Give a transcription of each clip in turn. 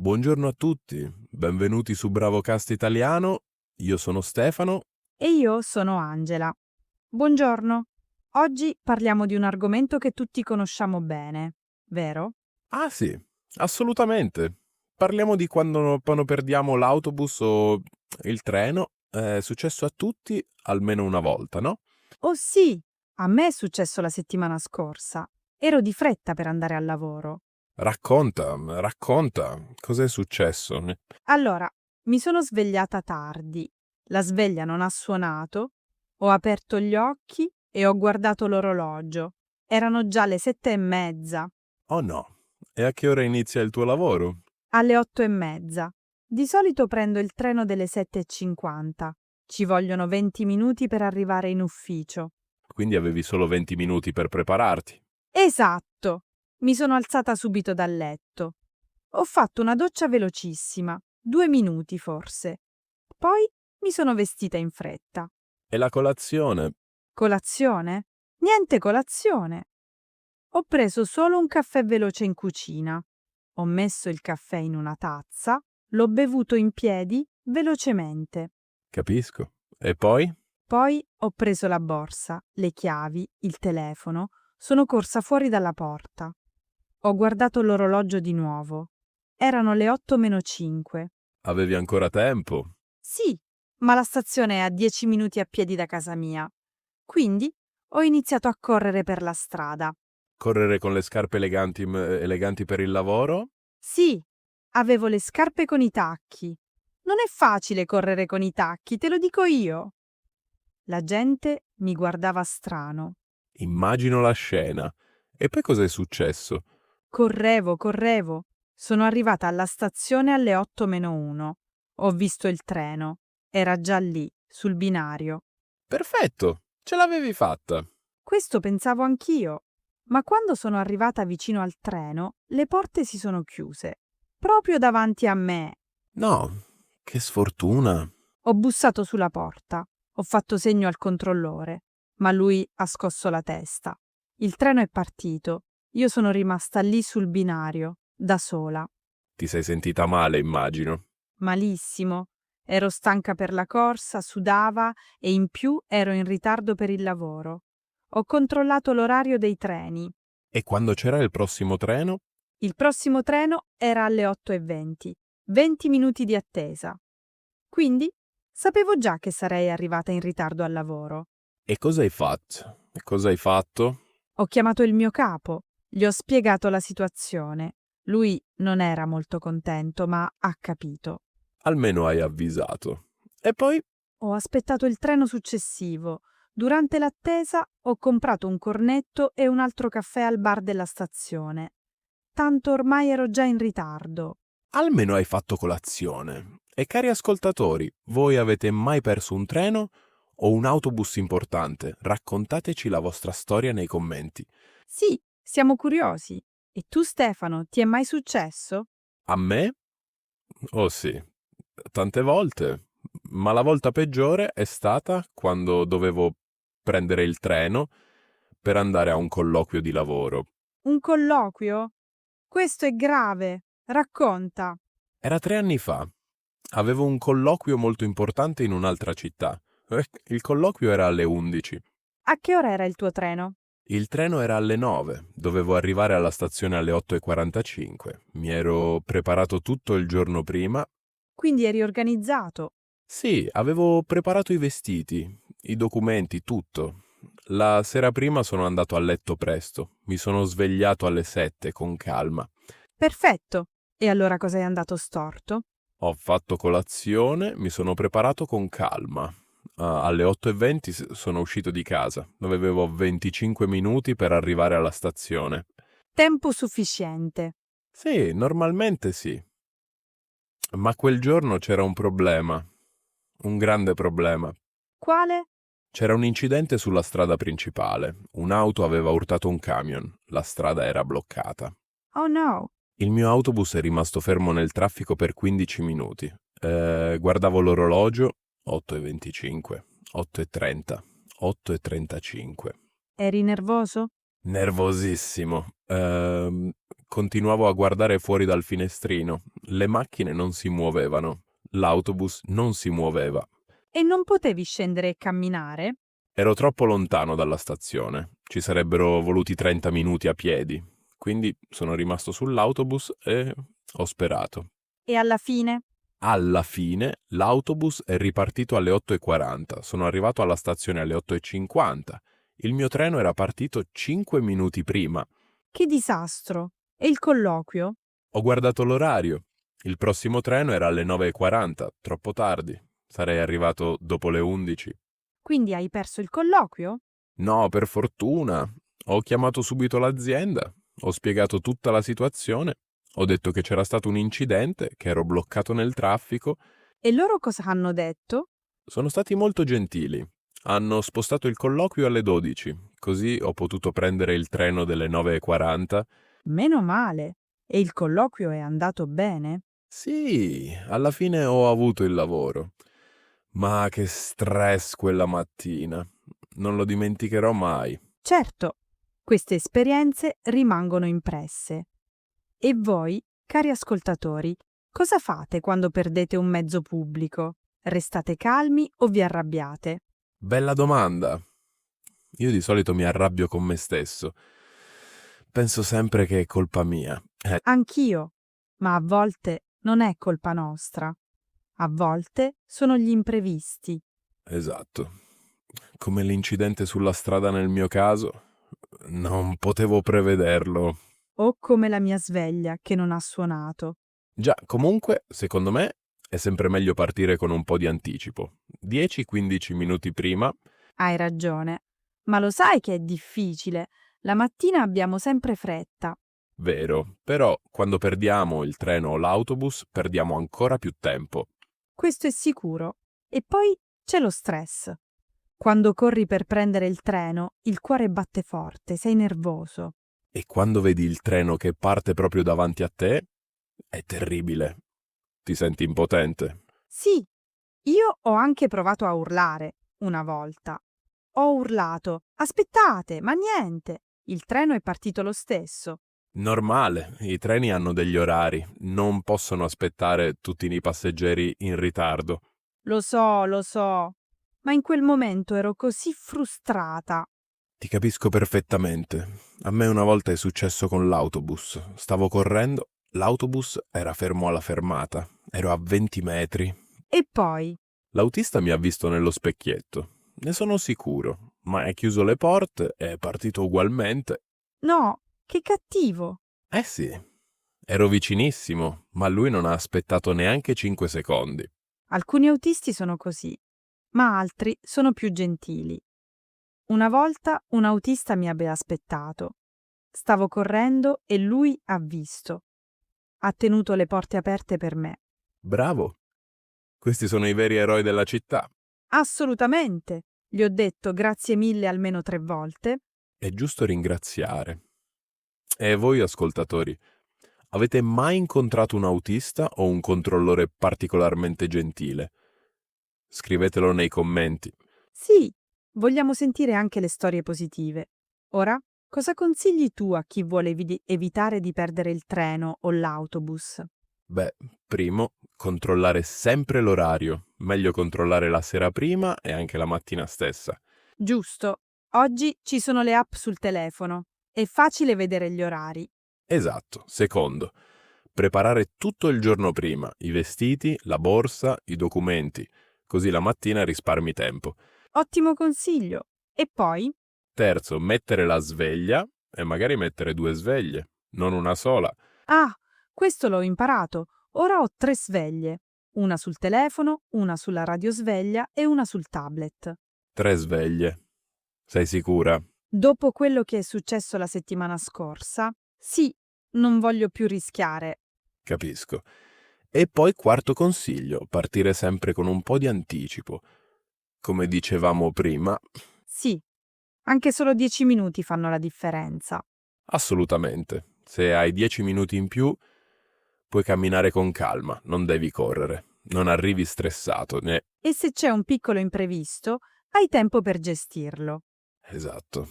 Buongiorno a tutti, benvenuti su BravoCast Italiano. Io sono Stefano. E io sono Angela. Buongiorno. Oggi parliamo di un argomento che tutti conosciamo bene, vero? Ah sì, assolutamente. Parliamo di quando perdiamo l'autobus o il treno. È successo a tutti almeno una volta, no? Oh sì, a me è successo la settimana scorsa. Ero di fretta per andare al lavoro. Racconta, cos'è successo? Allora, mi sono svegliata tardi. La sveglia non ha suonato. Ho aperto gli occhi e ho guardato l'orologio. Erano già le 7:30. Oh no, e a che ora inizia il tuo lavoro? Alle 8:30. Di solito prendo il treno delle 7:50. Ci vogliono 20 minuti per arrivare in ufficio. Quindi avevi solo 20 minuti per prepararti. Esatto! Mi sono alzata subito dal letto. Ho fatto una doccia velocissima, 2 minuti forse. Poi mi sono vestita in fretta. E la colazione? Colazione? Niente colazione. Ho preso solo un caffè veloce in cucina. Ho messo il caffè in una tazza, l'ho bevuto in piedi velocemente. Capisco. E poi? Poi ho preso la borsa, le chiavi, il telefono, sono corsa fuori dalla porta. Ho guardato l'orologio di nuovo. Erano le 8:05. Avevi ancora tempo? Sì, ma la stazione è a 10 minuti a piedi da casa mia. Quindi ho iniziato a correre per la strada. Correre con le scarpe eleganti per il lavoro? Sì, avevo le scarpe con i tacchi. Non è facile correre con i tacchi, te lo dico io. La gente mi guardava strano. Immagino la scena. E poi cos'è successo? Correvo. Sono arrivata alla stazione alle 8:01. Ho visto il treno. Era già lì, sul binario. Perfetto, ce l'avevi fatta. Questo pensavo anch'io. Ma quando sono arrivata vicino al treno, le porte si sono chiuse. Proprio davanti a me. No, che sfortuna. Ho bussato sulla porta. Ho fatto segno al controllore, ma lui ha scosso la testa. Il treno è partito. Io sono rimasta lì sul binario, da sola. Ti sei sentita male, immagino. Malissimo. Ero stanca per la corsa, sudava e in più ero in ritardo per il lavoro. Ho controllato l'orario dei treni. E quando c'era il prossimo treno? Il prossimo treno era alle 8:20. 20 minuti di attesa. Quindi sapevo già che sarei arrivata in ritardo al lavoro. E cosa hai fatto? E cosa hai fatto? Ho chiamato il mio capo, gli ho spiegato la situazione. Lui non era molto contento, ma ha capito. Almeno hai avvisato. E poi? Ho aspettato il treno successivo. Durante l'attesa ho comprato un cornetto e un altro caffè al bar della stazione. Tanto ormai ero già in ritardo. Almeno hai fatto colazione. E cari ascoltatori, voi avete mai perso un treno o un autobus importante? Raccontateci la vostra storia nei commenti. Sì, siamo curiosi. E tu, Stefano, ti è mai successo? A me? Oh sì, tante volte, ma la volta peggiore è stata quando dovevo prendere il treno per andare a un colloquio di lavoro. Un colloquio? Questo è grave. Racconta. Era 3 anni fa. Avevo un colloquio molto importante in un'altra città. Il colloquio era alle 11. A che ora era il tuo treno? Il treno era alle 9. Dovevo arrivare alla stazione alle 8:45. Mi ero preparato tutto il giorno prima. Quindi eri organizzato. Sì, avevo preparato i vestiti, i documenti, tutto. La sera prima sono andato a letto presto. Mi sono svegliato alle 7 con calma. Perfetto. E allora cosa è andato storto? Ho fatto colazione, mi sono preparato con calma. Alle 8:20 sono uscito di casa, dove avevo 25 minuti per arrivare alla stazione. Tempo sufficiente. Sì, normalmente sì. Ma quel giorno c'era un problema, un grande problema. Quale? C'era un incidente sulla strada principale. Un'auto aveva urtato un camion. La strada era bloccata. Oh no. Il mio autobus è rimasto fermo nel traffico per 15 minuti. Guardavo l'orologio, 8:25, 8:30, 8:35. Eri nervoso? Nervosissimo. Continuavo a guardare fuori dal finestrino. Le macchine non si muovevano. L'autobus non si muoveva. E non potevi scendere e camminare? Ero troppo lontano dalla stazione. Ci sarebbero voluti 30 minuti a piedi. Quindi sono rimasto sull'autobus e ho sperato. E alla fine? Alla fine l'autobus è ripartito alle 8:40. Sono arrivato alla stazione alle 8:50. Il mio treno era partito 5 minuti prima. Che disastro! E il colloquio? Ho guardato l'orario. Il prossimo treno era alle 9:40, troppo tardi. Sarei arrivato dopo le 11. Quindi hai perso il colloquio? No, per fortuna. Ho chiamato subito l'azienda, ho spiegato tutta la situazione, ho detto che c'era stato un incidente, che ero bloccato nel traffico. E loro cosa hanno detto? Sono stati molto gentili. Hanno spostato il colloquio alle 12, così ho potuto prendere il treno delle 9:40. Meno male. E il colloquio è andato bene? Sì, alla fine ho avuto il lavoro. Ma che stress quella mattina. Non lo dimenticherò mai. Certo, queste esperienze rimangono impresse. E voi, cari ascoltatori, cosa fate quando perdete un mezzo pubblico? Restate calmi o vi arrabbiate? Bella domanda. Io di solito mi arrabbio con me stesso. Penso sempre che è colpa mia. Anch'io, ma a volte non è colpa nostra. A volte sono gli imprevisti. Esatto. Come l'incidente sulla strada nel mio caso, non potevo prevederlo. O come la mia sveglia che non ha suonato. Già, comunque, secondo me, è sempre meglio partire con un po' di anticipo. 10-15 minuti prima. Hai ragione. Ma lo sai che è difficile. La mattina abbiamo sempre fretta. Vero, però quando perdiamo il treno o l'autobus, perdiamo ancora più tempo. Questo è sicuro. E poi c'è lo stress. Quando corri per prendere il treno, il cuore batte forte, sei nervoso. E quando vedi il treno che parte proprio davanti a te, è terribile. Ti senti impotente. Sì, io ho anche provato a urlare una volta. Ho urlato: aspettate, ma niente! Il treno è partito lo stesso. Normale, i treni hanno degli orari, non possono aspettare tutti i passeggeri in ritardo. Lo so, ma in quel momento ero così frustrata. Ti capisco perfettamente. A me una volta è successo con l'autobus. Stavo correndo, l'autobus era fermo alla fermata. Ero a 20 metri. E poi? L'autista mi ha visto nello specchietto. Ne sono sicuro, ma è chiuso le porte, è partito ugualmente. No, che cattivo! Eh sì, ero vicinissimo, ma lui non ha aspettato neanche 5 secondi. Alcuni autisti sono così, ma altri sono più gentili. Una volta un autista mi aveva aspettato. Stavo correndo e lui ha visto. Ha tenuto le porte aperte per me. Bravo! Questi sono i veri eroi della città. Assolutamente! Gli ho detto grazie mille almeno 3 volte. È giusto ringraziare. E voi, ascoltatori, avete mai incontrato un autista o un controllore particolarmente gentile? Scrivetelo nei commenti. Sì, vogliamo sentire anche le storie positive. Ora, cosa consigli tu a chi vuole evitare di perdere il treno o l'autobus? Beh, primo, controllare sempre l'orario. Meglio controllare la sera prima e anche la mattina stessa. Giusto, oggi ci sono le app sul telefono. È facile vedere gli orari. Esatto. Secondo, preparare tutto il giorno prima, i vestiti, la borsa, i documenti, così la mattina risparmi tempo. Ottimo consiglio. E poi? Terzo, mettere la sveglia e magari mettere 2 sveglie, non una sola. Ah, questo l'ho imparato. Ora ho 3 sveglie. Una sul telefono, una sulla radiosveglia e una sul tablet. 3 sveglie. Sei sicura? Dopo quello che è successo la settimana scorsa, sì, non voglio più rischiare. Capisco. E poi quarto consiglio, partire sempre con un po' di anticipo. Come dicevamo prima, Sì, anche solo 10 minuti fanno la differenza. assolutamente. Se hai 10 minuti in più, puoi camminare con calma, non devi correre. Non arrivi stressato, né... E se c'è un piccolo imprevisto, hai tempo per gestirlo. Esatto.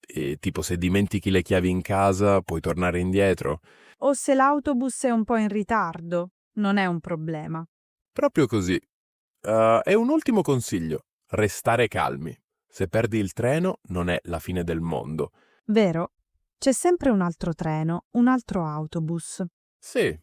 E tipo se dimentichi le chiavi in casa, puoi tornare indietro. O se l'autobus è un po' in ritardo, non è un problema. Proprio così. E un ultimo consiglio: restare calmi. Se perdi il treno non è la fine del mondo. Vero? C'è sempre un altro treno, un altro autobus. Sì,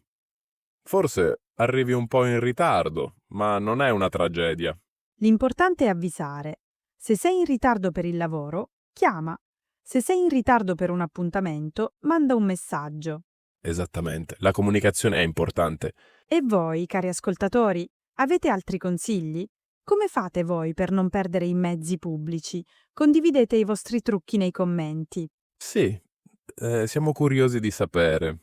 forse arrivi un po' in ritardo, ma non è una tragedia. L'importante è avvisare. Se sei in ritardo per il lavoro, chiama. Se sei in ritardo per un appuntamento, manda un messaggio. Esattamente, la comunicazione è importante. E voi, cari ascoltatori, avete altri consigli? Come fate voi per non perdere i mezzi pubblici? Condividete i vostri trucchi nei commenti. Sì, siamo curiosi di sapere.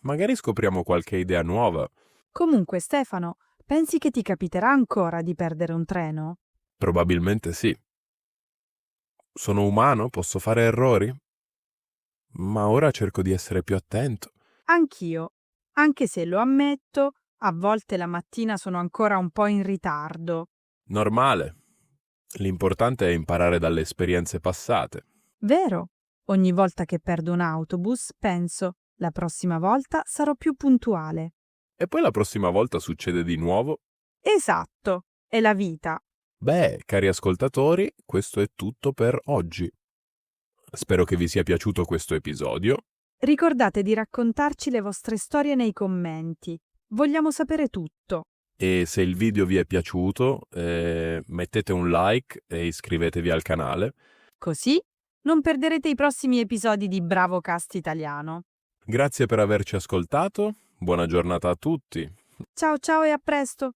Magari scopriamo qualche idea nuova. Comunque, Stefano, pensi che ti capiterà ancora di perdere un treno? Probabilmente sì. Sono umano, posso fare errori? Ma ora cerco di essere più attento. Anch'io, anche se lo ammetto, a volte la mattina sono ancora un po' in ritardo. Normale. L'importante è imparare dalle esperienze passate. Vero? Ogni volta che perdo un autobus, penso, la prossima volta sarò più puntuale. E poi la prossima volta succede di nuovo. Esatto, è la vita. Beh, cari ascoltatori, questo è tutto per oggi. Spero che vi sia piaciuto questo episodio. Ricordate di raccontarci le vostre storie nei commenti. Vogliamo sapere tutto. E se il video vi è piaciuto, mettete un like e iscrivetevi al canale. Così non perderete i prossimi episodi di Bravo Cast Italiano. Grazie per averci ascoltato. Buona giornata a tutti. Ciao ciao e a presto!